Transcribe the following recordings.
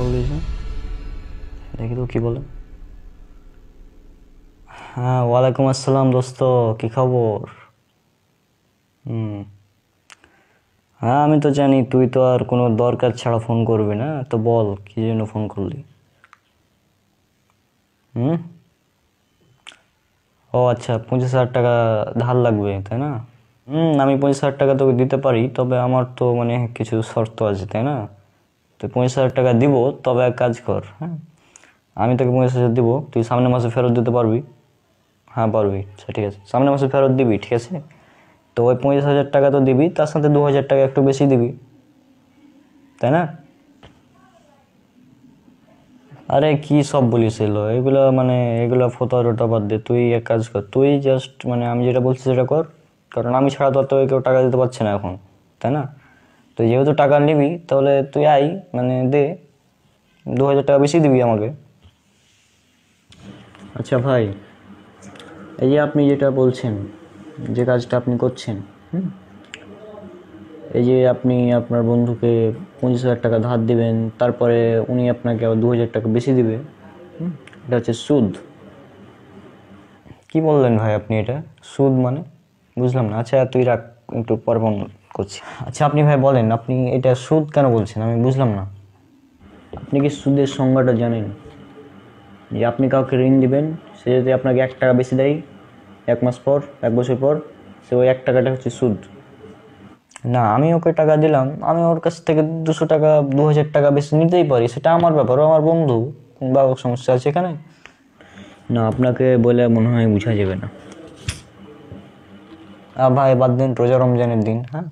Call দিয়েছে, দেখি তো কি বলে। হ্যাঁ, ওয়ালাইকুম আসসালাম দোস্ত, কি খবর? হ্যাঁ, আমি তো জানি তুই তো আর কোনো দরকার ছাড়া ফোন করবি না, তো বল কি জন্য ফোন করলি? হুম। ও আচ্ছা, 50,000 টাকা ধার লাগবে তাই না? আমি 50,000 টাকা তোকে দিতে পারি, তবে আমার তো মানে কিছু শর্ত আছে তাই না? তুই 50,000 টাকা দিব, তবে এক কাজ কর। হ্যাঁ, আমি তোকে 50,000 দিব, তুই সামনের মাসে ফেরত দিতে পারবি? হ্যাঁ পারবি, আচ্ছা ঠিক আছে, সামনের মাসে ফেরত দিবি, ঠিক আছে? তো ওই 50,000 টাকা তো দিবি, তার সাথে 2,000 টাকা একটু বেশি দিবি, তাই না? আরে কি সব বলিস এলো এগুলা, মানে এগুলা ফটো টোটা বাদ দে, তুই এক কাজ কর, তুই জাস্ট মানে আমি যেটা বলছি সেটা কর। কারণ আমি ছাড়া তো আর তোকে কেউ টাকা দিতে পারছে না এখন, তাই না? তুই যেহেতু টাকা নিবি, তাহলে তুই আই, মানে দে, 2,000 টাকা বেশি দিবি আমাকে। আচ্ছা ভাই, এই যে আপনি যেটা বলছেন, যে কাজটা আপনি করছেন, হুম, এই যে আপনি আপনার বন্ধুকে 25,000 টাকা ধার দিবেন, তারপরে উনি আপনাকে আবার 2,000 টাকা বেশি দিবে, এটা হচ্ছে সুদ। কি বললেন ভাই আপনি? এটা সুদ মানে বুঝলাম না। আচ্ছা তুই রাখ, একটু পরে ফোন করছি। আচ্ছা আপনি ভাই বলেন, আপনি এটা সুদ কেন বলছেন, আমি বুঝলাম না। আপনি কি সুদের সংজ্ঞাটা জানেন? যে আপনি কাউকে ঋণ দিবেন, সে যদি আপনাকে 1 টাকা বেশি দেয় 1 মাস পর, 1 বছর পর, সে ওই 1 টাকাটা হচ্ছে সুদ। না, আমি ওকে টাকা দিলাম, আমি ওর কাছ থেকে 200 টাকা 2,000 টাকা বেশি নিতেই পারি, সেটা আমার ব্যাপার, ও আমার বন্ধু, বা সমস্যা আছে এখানে? না, আপনাকে বলে মনে হয় বোঝা যাবে না। ভাই বাদ দিন, রোজা রমজানের দিন। হ্যাঁ,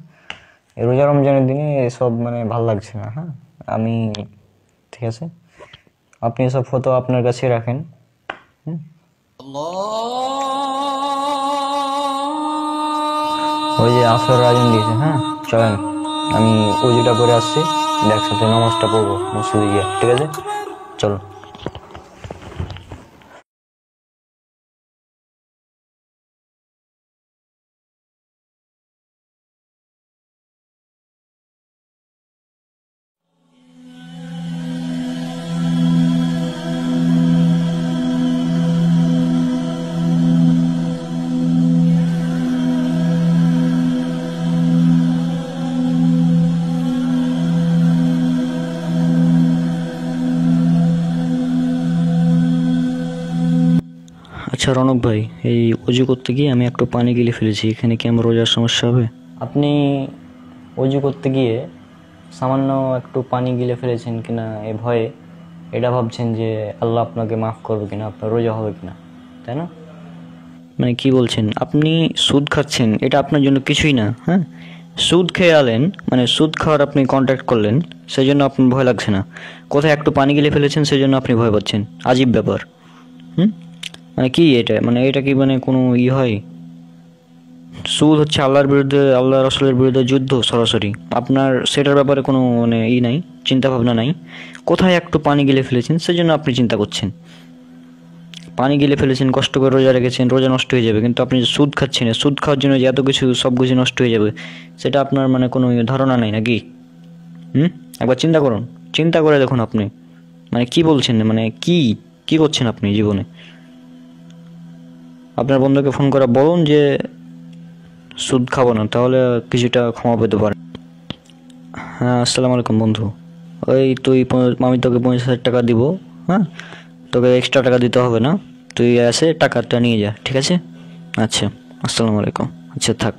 এই রোজা রমজানের দিনে এসব মানে ভাল লাগছে না। হ্যাঁ, আমি, ঠিক আছে, আপনি এসব ফটো আপনার কাছে রাখেন। ওই যে আসর আয়োজন দিয়েছে, হ্যাঁ চলেন, আমি ওজুটা করে আসছি, একসাথে নামাজটা পড়বো মসজিদে গিয়ে, ঠিক আছে? চলো। আচ্ছা রনক ভাই, এই অজু করতে গিয়ে আমি একটু পানি গিলে ফেলেছি, এখানে কি আমার রোজার সমস্যা হবে? আপনি অজু করতে গিয়ে সামান্য একটু পানি গিলে ফেলেছেন কিনা এ ভয়ে এটা ভাবছেন যে আল্লাহ আপনাকে মাফ করবে কিনা, আপনার রোজা হবে কিনা, তাই না? মানে কি বলছেন আপনি? সুদ খাচ্ছেন, এটা আপনার জন্য কিছুই না। হ্যাঁ, সুদ খেয়ে আলেন, মানে সুদ খাওয়ার আপনি কন্ট্যাক্ট করলেন, সেই জন্য আপনার ভয় লাগছে না। কোথায় একটু পানি গিলে ফেলেছেন, সেই জন্য আপনি ভয় পাচ্ছেন। আজীব ব্যাপার। মানে কি এটা, মানে এটা কি মানে কোনো হয়? সুদ হচ্ছে আল্লাহর বিরুদ্ধে, আল্লাহ রাসূলের বিরুদ্ধে যুদ্ধ সরাসরি। আপনার সেটার ব্যাপারে কোনো মানে নাই, চিন্তা ভাবনা নাই। কোথায় একটু পানি গিলে ফেলেছেন, সেজন্য আপনি চিন্তা করছেন। পানি গিলে ফেলেছেন, কষ্ট করে রোজা রেখেছেন, রোজা নষ্ট হয়ে যাবে, কিন্তু আপনি সুদ খাচ্ছেন, সুদ খাওয়ার জন্য যে এত কিছু সব কিছু নষ্ট হয়ে যাবে, সেটা আপনার মানে কোনো ধারণা নাই নাকি? একবার চিন্তা করুন, চিন্তা করে দেখুন আপনি, মানে কি বলছেন, মানে কি কি করছেন আপনি জীবনে? আপনার বন্ধুকে ফোন করে বলুন যে সুদ খাবো না, তাহলে কিছুটা ক্ষমা পেতে পারেন। হ্যাঁ, আসসালামু আলাইকুম বন্ধু। ওই আমি তোকে 50,000 টাকা দিব। হ্যাঁ, তোকে এক্সট্রা টাকা দিতে হবে না, তুই এসে টাকাটা নিয়ে যা, ঠিক আছে? আচ্ছা, আসসালামু আলাইকুম। আচ্ছা থাক।